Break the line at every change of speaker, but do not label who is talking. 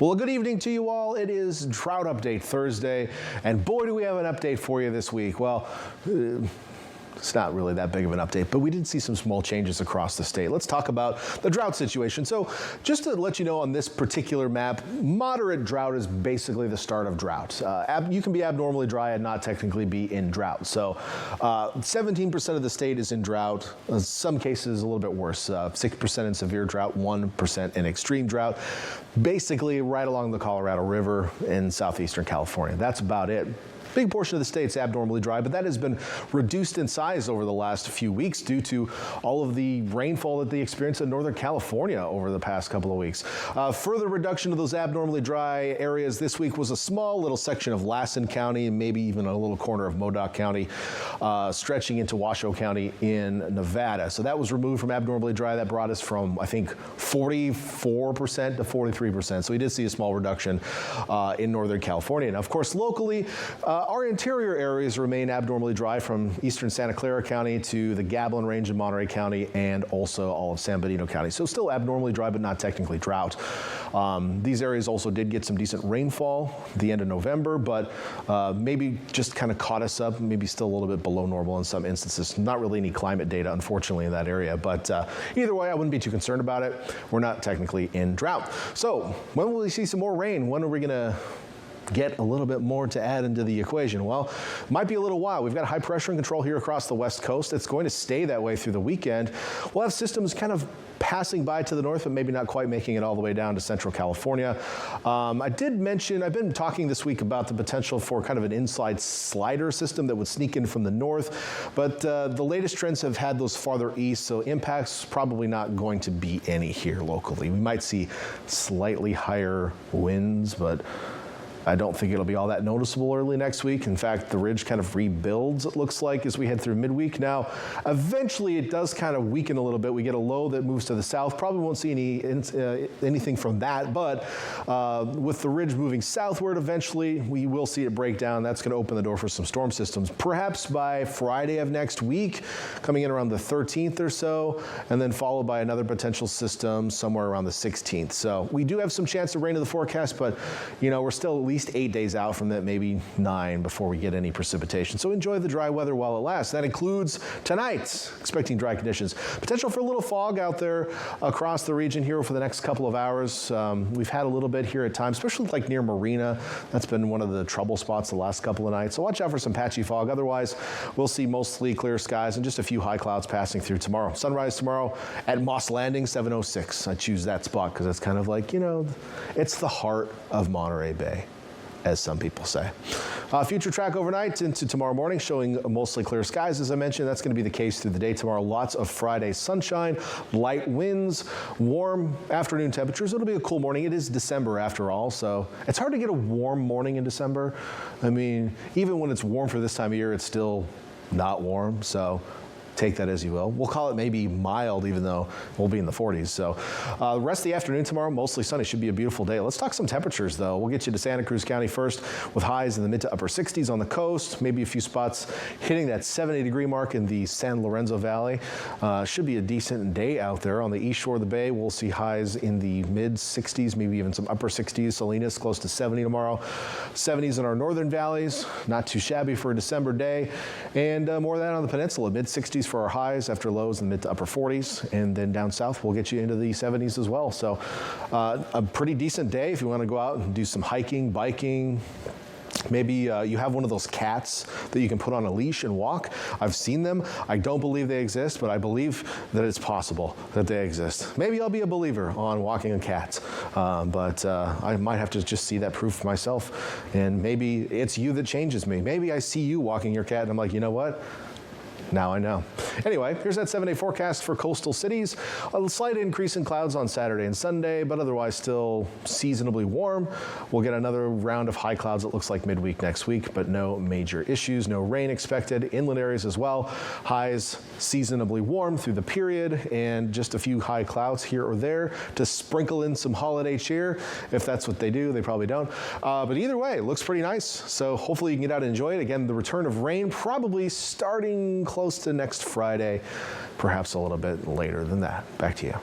Well, good evening to you all. It is Drought Update Thursday, and boy, do we have an update for you this week. Well, it's not really that big of an update, but we did see some small changes across the state. Let's talk about the drought situation. So just to let you know, on this particular map, moderate drought is basically the start of drought. You can be abnormally dry and not technically be in drought. So 17% of the state is in drought. In some cases, a little bit worse. 6% in severe drought, 1% in extreme drought. Basically right along the Colorado River in southeastern California. That's about it. Big portion of the state's abnormally dry, but that has been reduced in size over the last few weeks due to all of the rainfall that they experienced in Northern California over the past couple of weeks. Further reduction of those abnormally dry areas this week was a small little section of Lassen County and maybe even a little corner of Modoc County, stretching into Washoe County in Nevada. So that was removed from abnormally dry. That brought us from, I think, 44% to 43%. So we did see a small reduction in Northern California. And of course, locally, our interior areas remain abnormally dry from eastern Santa Clara County to the Gavilan Range in Monterey County and also all of San Benito County. So still abnormally dry, but not technically drought. These areas also did get some decent rainfall at the end of November, but maybe just kind of caught us up, maybe still a little bit below normal in some instances. Not really any climate data, unfortunately, in that area. But either way, I wouldn't be too concerned about it. We're not technically in drought. So when will we see some more rain? When are we going to get a little bit more to add into the equation? Well, might be a little while. We've got high pressure and control here across the west coast. It's going to stay that way through the weekend. We'll have systems kind of passing by to the north, but maybe not quite making it all the way down to central California. I did mention, I've been talking this week about the potential for kind of an inside slider system that would sneak in from the north, but the latest trends have had those farther east, so impacts probably not going to be any here locally. We might see slightly higher winds, but I don't think it'll be all that noticeable early next week. In fact, the ridge kind of rebuilds, it looks like, as we head through midweek. Now, eventually it does kind of weaken a little bit. We get a low that moves to the south. Probably won't see anything from that, but with the ridge moving southward eventually, we will see it break down. That's going to open the door for some storm systems, perhaps by Friday of next week, coming in around the 13th or so, and then followed by another potential system somewhere around the 16th. So we do have some chance of rain in the forecast, but you know, we're still at least 8 days out from that, maybe 9 before we get any precipitation. So enjoy the dry weather while it lasts. That includes tonight, expecting dry conditions. Potential for a little fog out there across the region here for the next couple of hours. We've had a little bit here at times, especially like near Marina. That's been one of the trouble spots the last couple of nights. So watch out for some patchy fog. Otherwise, we'll see mostly clear skies and just a few high clouds passing through tomorrow. Sunrise tomorrow at Moss Landing, 7:06. I choose that spot because it's kind of like, you know, it's the heart of Monterey Bay, as some people say. Future track overnight into tomorrow morning showing mostly clear skies. As I mentioned, that's going to be the case through the day tomorrow. Lots of Friday sunshine, light winds, warm afternoon temperatures. It'll be a cool morning. It is December after all, so it's hard to get a warm morning in December. I mean, even when it's warm for this time of year, it's still not warm, so take that as you will. We'll call it maybe mild, even though we'll be in the 40s. So the rest of the afternoon tomorrow, mostly sunny. Should be a beautiful day. Let's talk some temperatures, though. We'll get you to Santa Cruz County first with highs in the mid to upper 60s on the coast. Maybe a few spots hitting that 70-degree mark in the San Lorenzo Valley. Should be a decent day out there. On the east shore of the bay, we'll see highs in the mid 60s, maybe even some upper 60s. Salinas close to 70 tomorrow. 70s in our northern valleys. Not too shabby for a December day. And more of that on the peninsula. Mid 60s for our highs after lows in the mid to upper 40s, and then down south we'll get you into the 70s as well. So a pretty decent day if you want to go out and do some hiking, biking. Maybe you have one of those cats that you can put on a leash and walk. I've seen them. I don't believe they exist, but I believe that it's possible that they exist. Maybe I'll be a believer on walking on cats, but I might have to just see that proof for myself. And maybe it's you that changes me. Maybe I see you walking your cat and I'm like, you know what? Now I know. Anyway, here's that 7-day forecast for coastal cities. A slight increase in clouds on Saturday and Sunday, but otherwise still seasonably warm. We'll get another round of high clouds, it looks like midweek next week, but no major issues. No rain expected. Inland areas as well. Highs seasonably warm through the period, and just a few high clouds here or there to sprinkle in some holiday cheer. If that's what they do, they probably don't. But either way, it looks pretty nice. So hopefully you can get out and enjoy it. Again, the return of rain probably starting close to next Friday, perhaps a little bit later than that. Back to you.